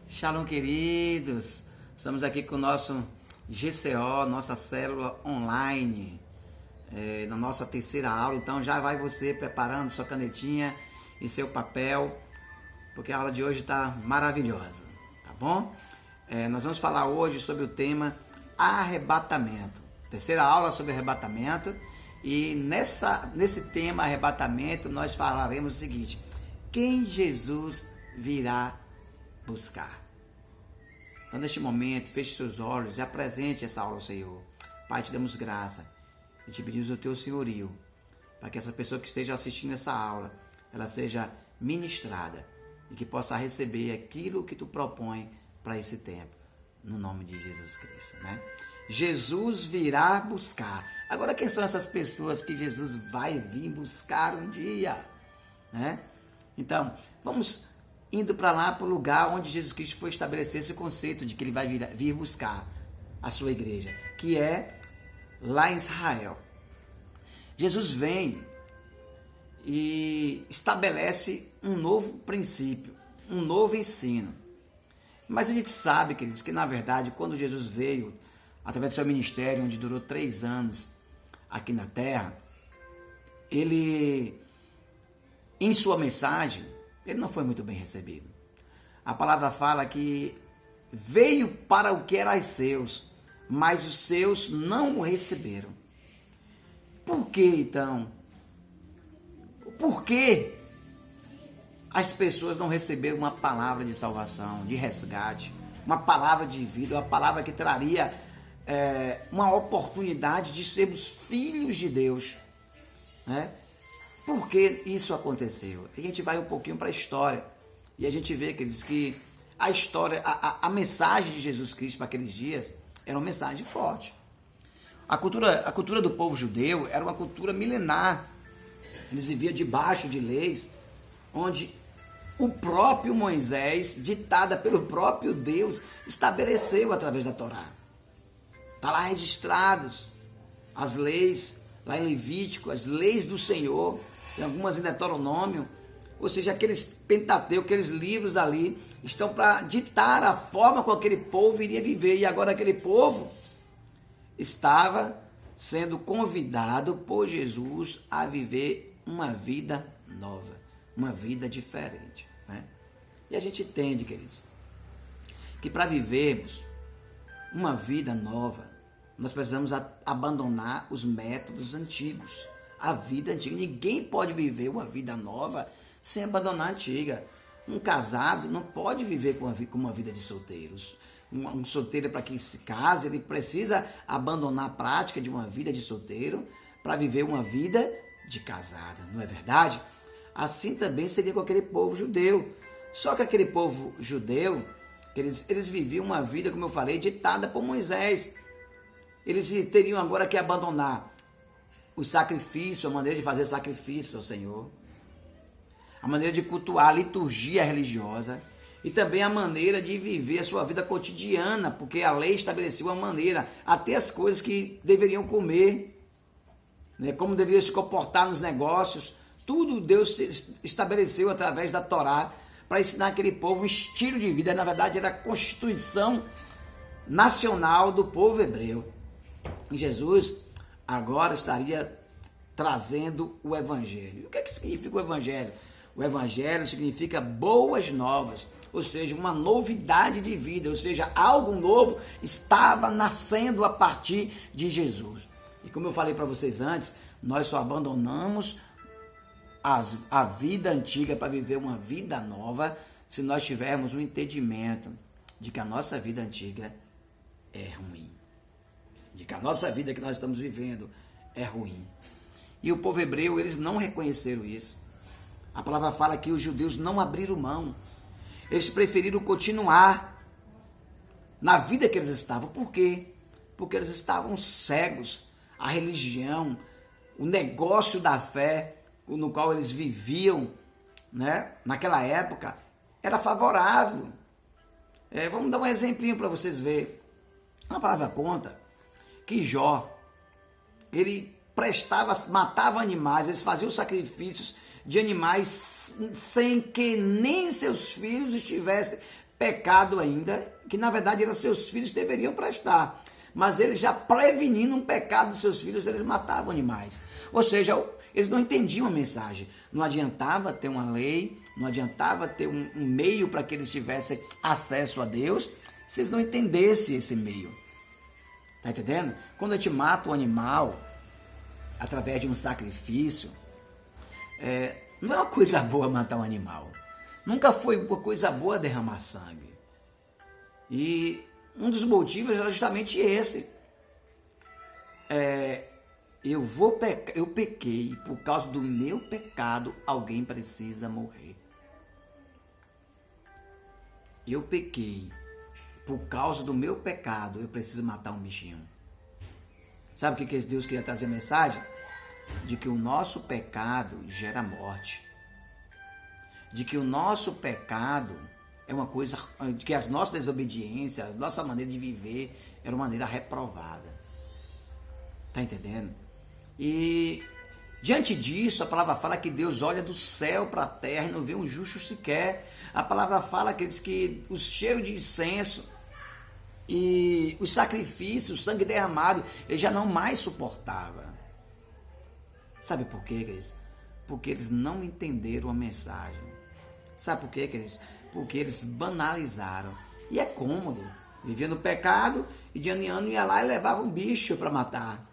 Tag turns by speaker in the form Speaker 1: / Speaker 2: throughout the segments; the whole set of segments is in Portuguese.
Speaker 1: Shalom, queridos. Estamos aqui com o nosso GCO, nossa célula online, na nossa terceira aula. Então já vai você preparando sua canetinha e seu papel, porque a aula de hoje está maravilhosa, tá bom? Nós vamos falar hoje sobre o tema arrebatamento. Terceira aula sobre arrebatamento. E nesse tema arrebatamento nós falaremos o seguinte: quem Jesus virá buscar. Então, neste momento, feche seus olhos e apresente essa aula ao Senhor. Pai, te damos graça e te pedimos o teu senhorio, para que essa pessoa que esteja assistindo essa aula, ela seja ministrada e que possa receber aquilo que tu propõe para esse tempo, no nome de Jesus Cristo, né? Jesus virá buscar. Agora, quem são essas pessoas que Jesus vai vir buscar um dia, né? Então, vamos indo para lá, para o lugar onde Jesus Cristo foi estabelecer esse conceito de que ele vai vir buscar a sua igreja, que é lá em Israel. Jesus vem e estabelece um novo princípio, um novo ensino. Mas a gente sabe, queridos, que na verdade, quando Jesus veio, através do seu ministério, onde durou 3 anos aqui na terra, ele, em sua mensagem, ele não foi muito bem recebido. A palavra fala que veio para o que era seus, mas os seus não o receberam. Por que então? Por que as pessoas não receberam uma palavra de salvação, de resgate, uma palavra de vida, uma palavra que traria uma oportunidade de sermos filhos de Deus, né? Por que isso aconteceu? A gente vai um pouquinho para a história e a gente vê que a história, a mensagem de Jesus Cristo para aqueles dias era uma mensagem forte. A cultura do povo judeu era uma cultura milenar. Eles viviam debaixo de leis onde o próprio Moisés, ditada pelo próprio Deus, estabeleceu através da Torá. Está lá registrados as leis, lá em Levítico, as leis do Senhor, tem algumas em Deuteronômio, ou seja, aqueles Pentateuco, aqueles livros ali, estão para ditar a forma como aquele povo iria viver. E agora aquele povo estava sendo convidado por Jesus a viver uma vida nova, uma vida diferente, né? E a gente entende, queridos, que para vivermos uma vida nova, nós precisamos abandonar os métodos antigos, a vida antiga. Ninguém pode viver uma vida nova sem abandonar a antiga. Um casado não pode viver com uma vida de solteiros. Um solteiro, para que se case, ele precisa abandonar a prática de uma vida de solteiro para viver uma vida de casado, não é verdade? Assim também seria com aquele povo judeu. Só que aquele povo judeu, eles viviam uma vida, como eu falei, ditada por Moisés. Eles teriam agora que abandonar o sacrifício, a maneira de fazer sacrifício ao Senhor, a maneira de cultuar, a liturgia religiosa e também a maneira de viver a sua vida cotidiana, porque a lei estabeleceu uma maneira, até as coisas que deveriam comer, né, como deveriam se comportar nos negócios, tudo Deus estabeleceu através da Torá para ensinar aquele povo um estilo de vida. Na verdade, era a constituição nacional do povo hebreu. E Jesus agora estaria trazendo o Evangelho. O que significa o Evangelho? O Evangelho significa boas novas, ou seja, uma novidade de vida, ou seja, algo novo estava nascendo a partir de Jesus. E como eu falei para vocês antes, nós só abandonamos a vida antiga para viver uma vida nova se nós tivermos um entendimento de que a nossa vida antiga é ruim, de que a nossa vida que nós estamos vivendo é ruim. E o povo hebreu, eles não reconheceram isso. A palavra fala que os judeus não abriram mão. Eles preferiram continuar na vida que eles estavam. Por quê? Porque eles estavam cegos. A religião, o negócio da fé no qual eles viviam, né, naquela época, era favorável. Vamos dar um exemplinho para vocês verem. A palavra conta que Jó, ele matava animais, eles faziam sacrifícios de animais sem que nem seus filhos estivessem pecado ainda, que na verdade eram seus filhos que deveriam prestar. Mas eles já prevenindo um pecado dos seus filhos, eles matavam animais. Ou seja, eles não entendiam a mensagem. Não adiantava ter uma lei, não adiantava ter um meio para que eles tivessem acesso a Deus, se eles não entendessem esse meio. Tá entendendo? Quando a gente mata um animal através de um sacrifício, não é uma coisa boa matar um animal. Nunca foi uma coisa boa derramar sangue. E um dos motivos era justamente esse. Eu pequei, por causa do meu pecado, alguém precisa morrer. Eu pequei, por causa do meu pecado, eu preciso matar um bichinho. Sabe o que Deus queria trazer a mensagem? De que o nosso pecado gera morte. De que o nosso pecado é uma coisa, de que as nossas desobediências, a nossa maneira de viver era uma maneira reprovada. Tá entendendo? E diante disso, a palavra fala que Deus olha do céu para a terra e não vê um justo sequer. A palavra fala que o cheiro de incenso e os sacrifícios, o sangue derramado, ele já não mais suportava. Sabe por quê, queridos? Porque eles não entenderam a mensagem. Sabe por quê, queridos? Porque eles banalizaram. E é cômodo. Vivia no pecado e de ano em ano ia lá e levava um bicho para matar.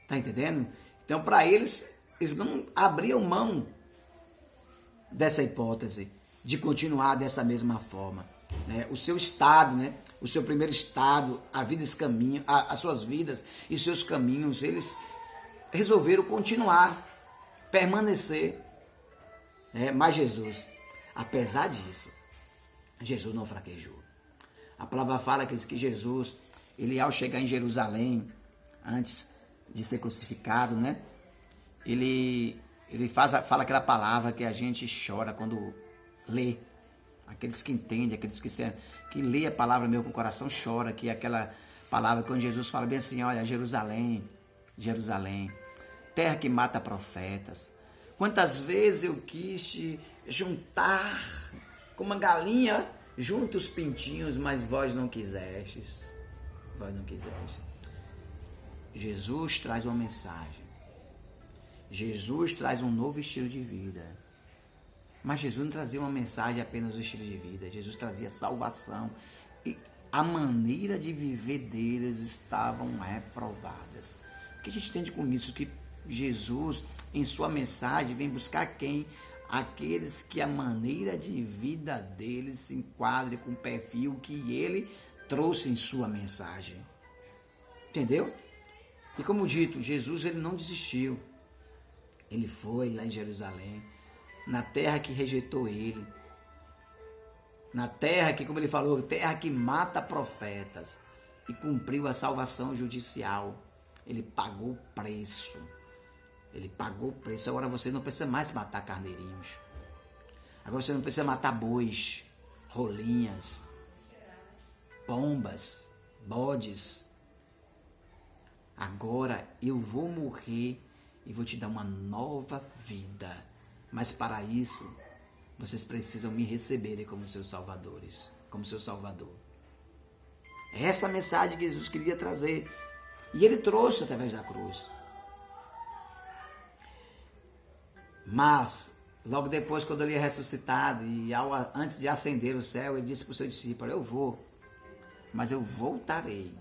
Speaker 1: Tá entendendo? Então, para eles não abriam mão dessa hipótese de continuar dessa mesma forma. Né? O seu estado, né? O seu primeiro estado, as suas vidas e seus caminhos, eles resolveram continuar, permanecer. Mas Jesus, apesar disso, Jesus não fraquejou. A palavra fala que Jesus, ele ao chegar em Jerusalém, antes de ser crucificado, né? Ele fala aquela palavra que a gente chora quando lê. Aqueles que entendem, aqueles que lê a palavra mesmo com o coração chora, que é aquela palavra quando Jesus fala bem assim, olha, Jerusalém, Jerusalém, terra que mata profetas. Quantas vezes eu quis te juntar como uma galinha junto os pintinhos, mas vós não quisestes. Vós não quisestes. Jesus traz uma mensagem. Jesus traz um novo estilo de vida. Mas Jesus não trazia uma mensagem apenas do estilo de vida. Jesus trazia salvação. E a maneira de viver deles estavam reprovadas. O que a gente entende com isso? Que Jesus, em sua mensagem, vem buscar quem? Aqueles que a maneira de vida deles se enquadre com o perfil que ele trouxe em sua mensagem. Entendeu? E como dito, Jesus ele não desistiu. Ele foi lá em Jerusalém, na terra que rejeitou ele, na terra que, como ele falou, terra que mata profetas, e cumpriu a salvação judicial. Ele pagou o preço. Ele pagou o preço. Agora você não precisa mais matar carneirinhos. Agora você não precisa matar bois, rolinhas, pombas, bodes. Agora eu vou morrer e vou te dar uma nova vida. Mas para isso, vocês precisam me receberem como seus salvadores, como seu Salvador. É essa mensagem que Jesus queria trazer. E ele trouxe através da cruz. Mas, logo depois, quando ele é ressuscitado, e antes de ascender o céu, ele disse para o seu discípulo, eu vou, mas eu voltarei.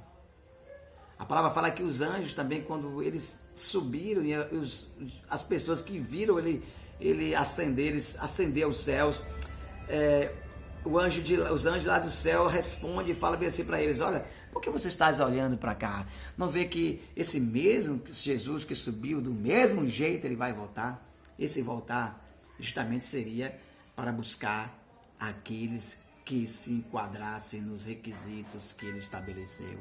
Speaker 1: A palavra fala que os anjos também, quando eles subiram, e as pessoas que viram ele ascender aos céus, os anjos lá do céu respondem e falam bem assim para eles, olha, por que você está olhando para cá? Não vê que esse mesmo Jesus que subiu, do mesmo jeito ele vai voltar? Esse voltar justamente seria para buscar aqueles que se enquadrassem nos requisitos que ele estabeleceu.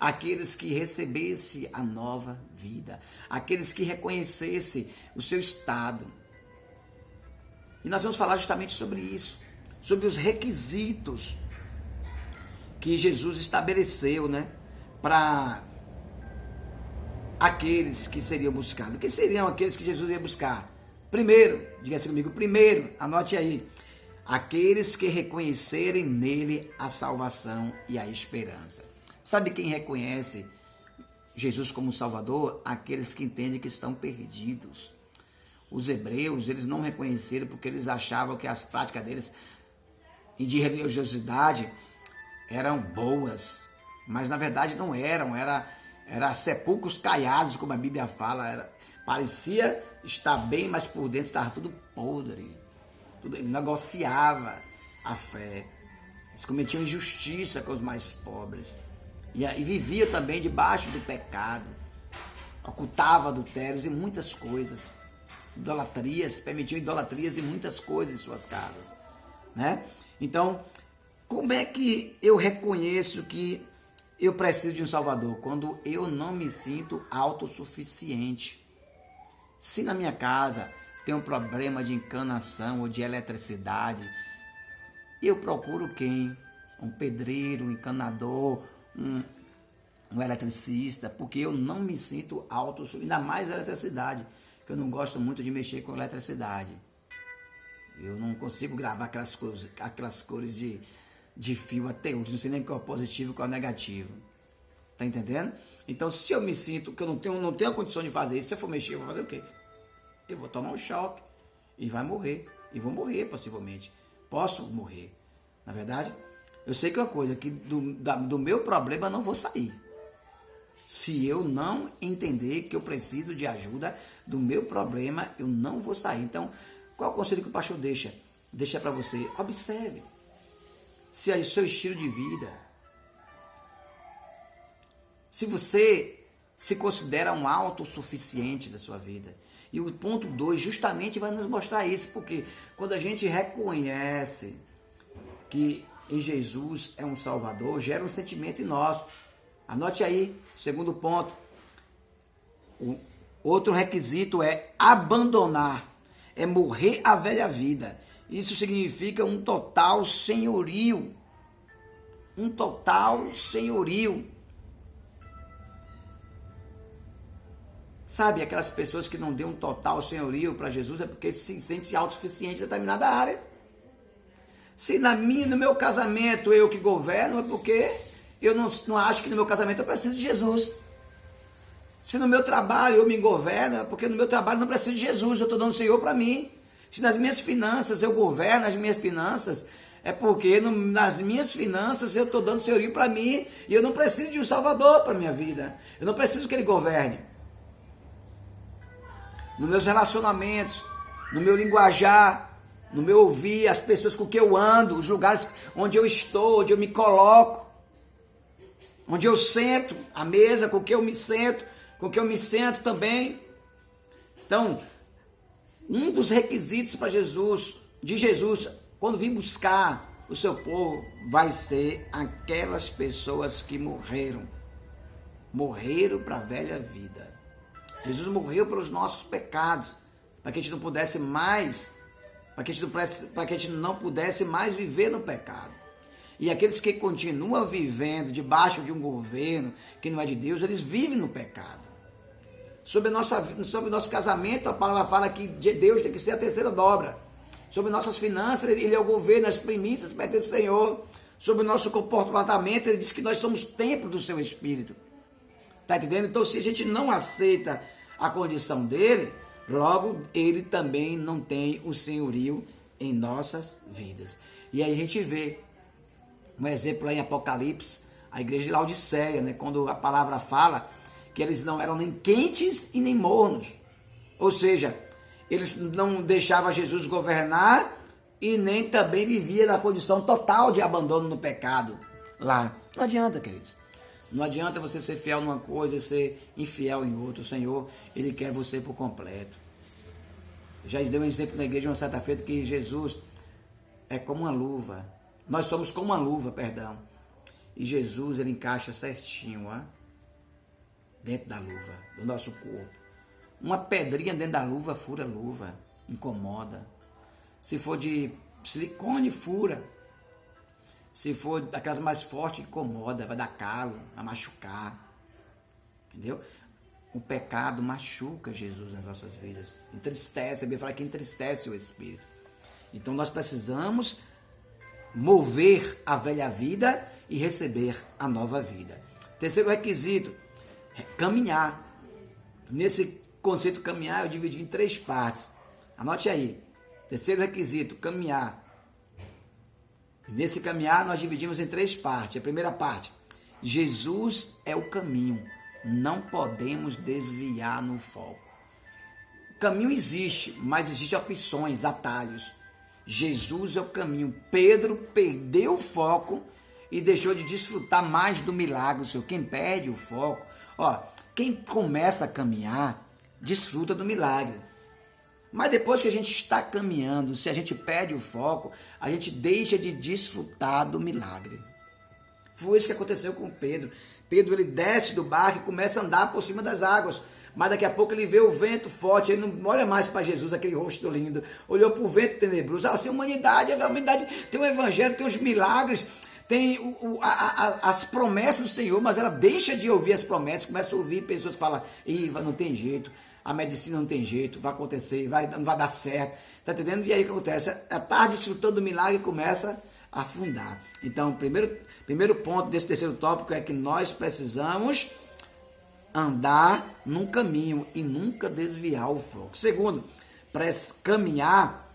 Speaker 1: Aqueles que recebessem a nova vida. Aqueles que reconhecessem o seu estado. E nós vamos falar justamente sobre isso. Sobre os requisitos que Jesus estabeleceu, né? Para aqueles que seriam buscados. Que seriam aqueles que Jesus ia buscar? Primeiro, diga assim comigo, primeiro, anote aí. aqueles que reconhecerem nele a salvação e a esperança. Sabe quem reconhece Jesus como Salvador? Aqueles que entendem que estão perdidos. Os hebreus, eles não reconheceram porque eles achavam que as práticas deles e de religiosidade eram boas, mas na verdade não eram, era sepulcros caiados, como a Bíblia fala, parecia estar bem, mas por dentro estava tudo podre, ele negociava a fé, eles cometiam injustiça com os mais pobres, e vivia também debaixo do pecado, ocultava adultérios e muitas coisas, idolatrias, permitiam idolatrias e muitas coisas em suas casas, né? Então, como é que eu reconheço que eu preciso de um Salvador? Quando eu não me sinto autossuficiente. Se na minha casa tem um problema de encanação ou de eletricidade, eu procuro quem? Um pedreiro, um encanador, um eletricista, porque eu não me sinto autossuficiente, ainda mais eletricidade, que eu não gosto muito de mexer com eletricidade. Eu não consigo gravar aquelas cores de fio até hoje, não sei nem qual é o positivo e qual é o negativo. Tá entendendo? Então, se eu me sinto que eu não tenho a condição de fazer isso, se eu for mexer, eu vou fazer o quê? Eu vou tomar um choque e vai morrer. E vou morrer, possivelmente. Posso morrer. Na verdade, eu sei que é uma coisa, que do meu problema eu não vou sair. Se eu não entender que eu preciso de ajuda do meu problema, eu não vou sair. Então, qual é o conselho que o pastor deixa? Deixa para você. Observe se é o seu estilo de vida. Se você se considera um autossuficiente da sua vida. E o ponto 2 justamente vai nos mostrar isso, porque quando a gente reconhece que em Jesus é um Salvador, gera um sentimento em nós. Anote aí, segundo ponto. O outro requisito é abandonar, é morrer a velha vida. Isso significa um total senhorio. Um total senhorio. Sabe, aquelas pessoas que não dão um total senhorio para Jesus é porque se sente autossuficiente em determinada área. Se no meu casamento eu que governo, é porque eu não acho que no meu casamento eu preciso de Jesus. Se no meu trabalho eu me governo, é porque no meu trabalho eu não preciso de Jesus, eu estou dando o Senhor para mim. Se nas minhas finanças eu governo as minhas finanças, é porque nas minhas finanças eu estou dando senhorio para mim e eu não preciso de um Salvador para a minha vida. Eu não preciso que Ele governe. Nos meus relacionamentos, no meu linguajar, no meu ouvir, as pessoas com que eu ando, os lugares onde eu estou, onde eu me coloco, onde eu sento, a mesa com que eu me sento também. Então, um dos requisitos para de Jesus, quando vim buscar o seu povo, vai ser aquelas pessoas que morreram para a velha vida. Jesus morreu pelos nossos pecados, para que a gente não pudesse mais, para que a gente não pudesse mais viver no pecado. E aqueles que continuam vivendo debaixo de um governo que não é de Deus, eles vivem no pecado. Sobre o nosso casamento, a palavra fala que de Deus tem que ser a terceira dobra. Sobre nossas finanças, Ele é o governo, as primícias pertencem ao Senhor. Sobre o nosso comportamento, Ele diz que nós somos templo do Seu Espírito. Está entendendo? Então, se a gente não aceita a condição dele, logo ele também não tem o senhorio em nossas vidas. E aí a gente vê um exemplo lá em Apocalipse, a igreja de Laodiceia, né? Quando a palavra fala que eles não eram nem quentes e nem mornos. Ou seja, eles não deixavam Jesus governar e nem também vivia na condição total de abandono no pecado lá. Não adianta, queridos. Não adianta você ser fiel numa coisa e ser infiel em outra. O Senhor, Ele quer você por completo. Já deu um exemplo na igreja uma certa feita que Jesus é como uma luva. Nós somos como uma luva, perdão. E Jesus, Ele encaixa certinho, ó, dentro da luva, do nosso corpo. Uma pedrinha dentro da luva, fura a luva, incomoda. Se for de silicone, fura. Se for daquelas mais fortes, incomoda, vai dar calo, vai machucar. Entendeu? O pecado machuca Jesus nas nossas vidas. Entristece, a Bíblia fala que entristece o Espírito. Então nós precisamos mover a velha vida e receber a nova vida. Terceiro requisito, caminhar. Nesse conceito caminhar, eu dividi em 3 partes. Anote aí. Terceiro requisito, caminhar. Nesse caminhar, nós dividimos em 3 partes. A primeira parte, Jesus é o caminho. Não podemos desviar no foco. O caminho existe, mas existem opções, atalhos. Jesus é o caminho. Pedro perdeu o foco e deixou de desfrutar mais do milagre. Quem perde o foco, quem começa a caminhar, desfruta do milagre. Mas depois que a gente está caminhando, se a gente perde o foco, a gente deixa de desfrutar do milagre. Foi isso que aconteceu com Pedro. Pedro, ele desce do barco e começa a andar por cima das águas. Mas daqui a pouco ele vê o vento forte, ele não olha mais para Jesus, aquele rosto lindo. Olhou para o vento tenebroso. A humanidade tem o evangelho, tem os milagres, tem as promessas do Senhor, mas ela deixa de ouvir as promessas, começa a ouvir pessoas que falam, não tem jeito, a medicina não tem jeito, vai acontecer, não vai dar certo. Está entendendo? E aí o que acontece? A tarde desfrutando do milagre começa a afundar. Então, o primeiro ponto desse terceiro tópico é que nós precisamos andar num caminho e nunca desviar o foco. Segundo, para caminhar,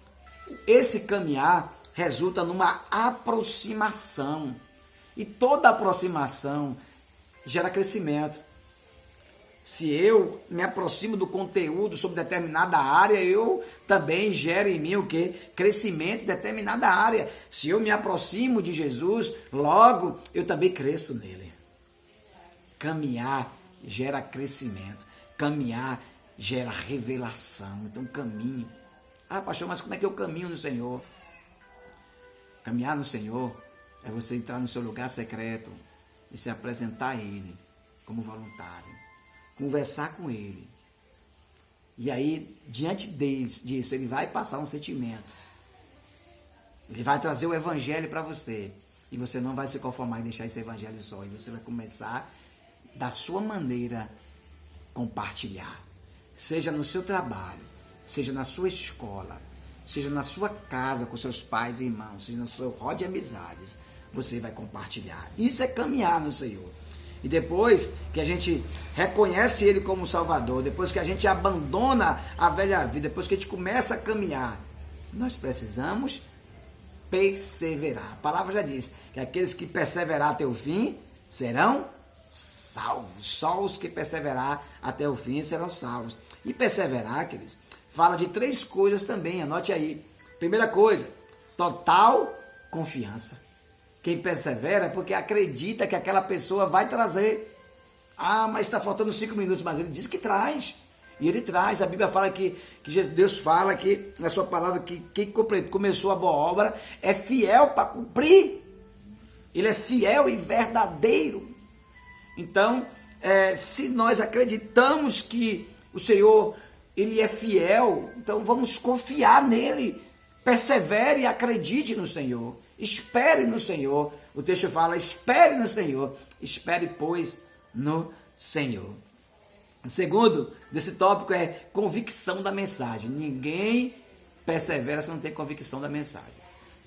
Speaker 1: esse caminhar resulta numa aproximação. E toda aproximação gera crescimento. Se eu me aproximo do conteúdo sobre determinada área, eu também gero em mim o quê? Crescimento em determinada área. Se eu me aproximo de Jesus, logo eu também cresço nele. Caminhar gera crescimento. Caminhar gera revelação. Então, caminho. Pastor, mas como é que eu caminho no Senhor? Caminhar no Senhor é você entrar no seu lugar secreto e se apresentar a Ele como voluntário. Conversar com Ele. E aí, diante disso, Ele vai passar um sentimento. Ele vai trazer o Evangelho para você. E você não vai se conformar em deixar esse Evangelho só. E você vai começar, da sua maneira, compartilhar. Seja no seu trabalho, seja na sua escola, seja na sua casa com seus pais e irmãos, seja no seu rol de amizades, você vai compartilhar. Isso é caminhar no Senhor. E depois que a gente reconhece Ele como Salvador, depois que a gente abandona a velha vida, depois que a gente começa a caminhar, nós precisamos perseverar. A palavra já diz que aqueles que perseverar até o fim serão salvos. Só os que perseverar até o fim serão salvos. E perseverar, queridos, fala de 3 coisas também, anote aí. Primeira coisa, total confiança. Quem persevera é porque acredita que aquela pessoa vai trazer. Mas está faltando 5 minutos, mas ele diz que traz. E ele traz. A Bíblia fala que Deus fala que, na sua palavra, que quem começou a boa obra é fiel para cumprir. Ele é fiel e verdadeiro. Então, se nós acreditamos que o Senhor, Ele é fiel, então vamos confiar nele. Persevere e acredite no Senhor. Espere no Senhor. O texto fala, espere no Senhor. Espere, pois, no Senhor. O segundo desse tópico é convicção da mensagem. Ninguém persevera se não tem convicção da mensagem.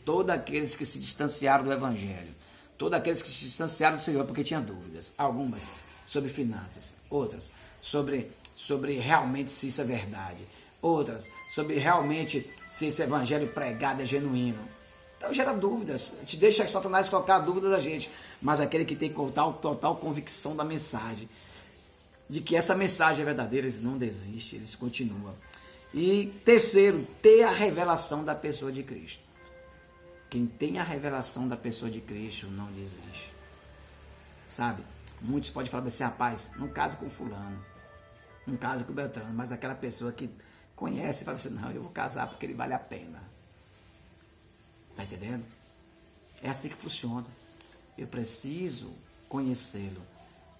Speaker 1: Todos aqueles que se distanciaram do Evangelho, todos aqueles que se distanciaram do Senhor porque tinham dúvidas. Algumas sobre finanças, outras sobre realmente se isso é verdade. Outras sobre realmente se esse Evangelho pregado é genuíno. Então gera dúvidas, a gente deixa Satanás colocar dúvidas da gente, mas aquele que tem total convicção da mensagem, de que essa mensagem é verdadeira, eles não desistem, eles continuam. E terceiro, ter a revelação da pessoa de Cristo. Quem tem a revelação da pessoa de Cristo não desiste. Sabe? Muitos podem falar assim, rapaz, não case com fulano, não case com Beltrano, mas aquela pessoa que conhece fala assim, não, eu vou casar porque ele vale a pena. Está entendendo? É assim que funciona. Eu preciso conhecê-lo.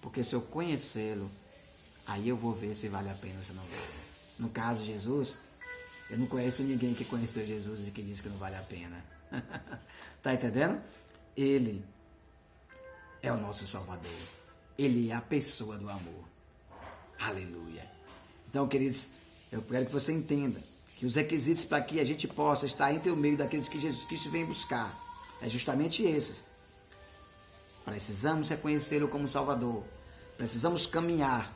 Speaker 1: Porque se eu conhecê-lo, aí eu vou ver se vale a pena ou se não vale. No caso de Jesus, eu não conheço ninguém que conheceu Jesus e que diz que não vale a pena. Está entendendo? Ele é o nosso Salvador. Ele é a pessoa do amor. Aleluia. Então, queridos, eu quero que você entenda que os requisitos para que a gente possa estar entre o meio daqueles que Jesus Cristo vem buscar é justamente esses. Precisamos reconhecê-lo como Salvador. Precisamos caminhar.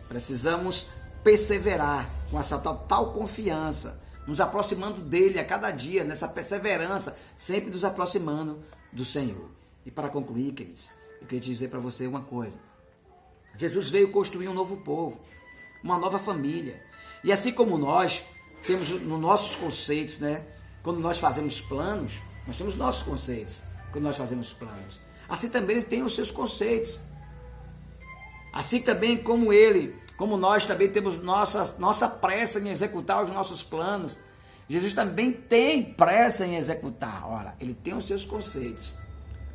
Speaker 1: Precisamos perseverar com essa total confiança, nos aproximando dele a cada dia, nessa perseverança, sempre nos aproximando do Senhor. E para concluir, queridos, eu queria dizer para você uma coisa. Jesus veio construir um novo povo, uma nova família. E assim como nós temos nos nossos conceitos, né? Quando nós fazemos planos, nós temos nossos conceitos. Quando nós fazemos planos, assim também ele tem os seus conceitos. Assim também como nós também temos nossa pressa em executar os nossos planos, Jesus também tem pressa em executar. Ora, ele tem os seus conceitos,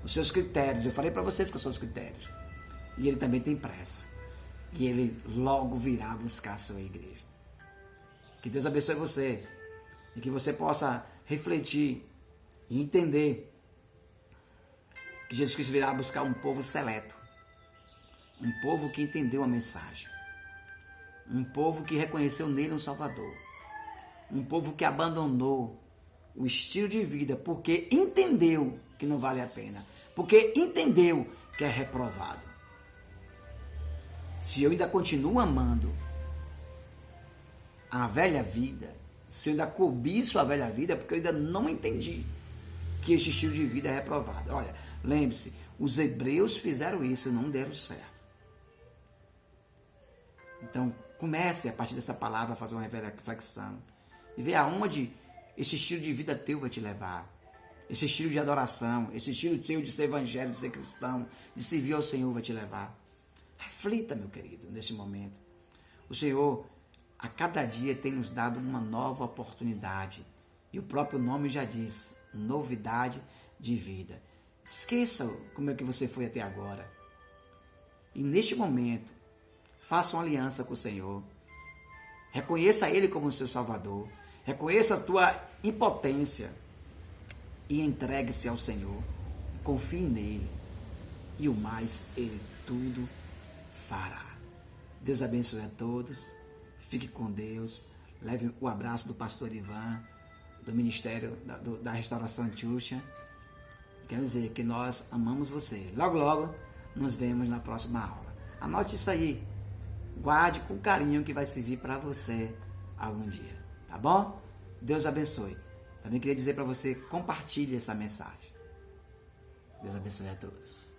Speaker 1: os seus critérios. Eu falei para vocês quais são os critérios. E ele também tem pressa. E ele logo virá buscar a sua igreja. Que Deus abençoe você. E que você possa refletir e entender que Jesus Cristo virá buscar um povo seleto. Um povo que entendeu a mensagem. Um povo que reconheceu nele um Salvador. Um povo que abandonou o estilo de vida porque entendeu que não vale a pena. Porque entendeu que é reprovado. Se eu ainda continuo amando a velha vida, se eu ainda cobiço a velha vida, é porque eu ainda não entendi que esse estilo de vida é reprovado. Olha, lembre-se, os hebreus fizeram isso e não deram certo. Então, comece a partir dessa palavra a fazer uma reflexão e ver aonde esse estilo de vida teu vai te levar. Esse estilo de adoração, esse estilo teu de ser evangélico, de ser cristão, de servir ao Senhor vai te levar. Reflita, meu querido, nesse momento. O Senhor, a cada dia, tem nos dado uma nova oportunidade. E o próprio nome já diz, novidade de vida. Esqueça como é que você foi até agora. E neste momento, faça uma aliança com o Senhor. Reconheça Ele como seu Salvador. Reconheça a tua impotência. E entregue-se ao Senhor. Confie nele. E o mais, Ele tudo fará. Deus abençoe a todos. Fique com Deus. Leve o abraço do pastor Ivan, do Ministério da Restauração Xuxa. Quero dizer que nós amamos você. Logo, logo, nos vemos na próxima aula. Anote isso aí. Guarde com carinho que vai servir para você algum dia. Tá bom? Deus abençoe. Também queria dizer para você, compartilhe essa mensagem. Deus abençoe a todos.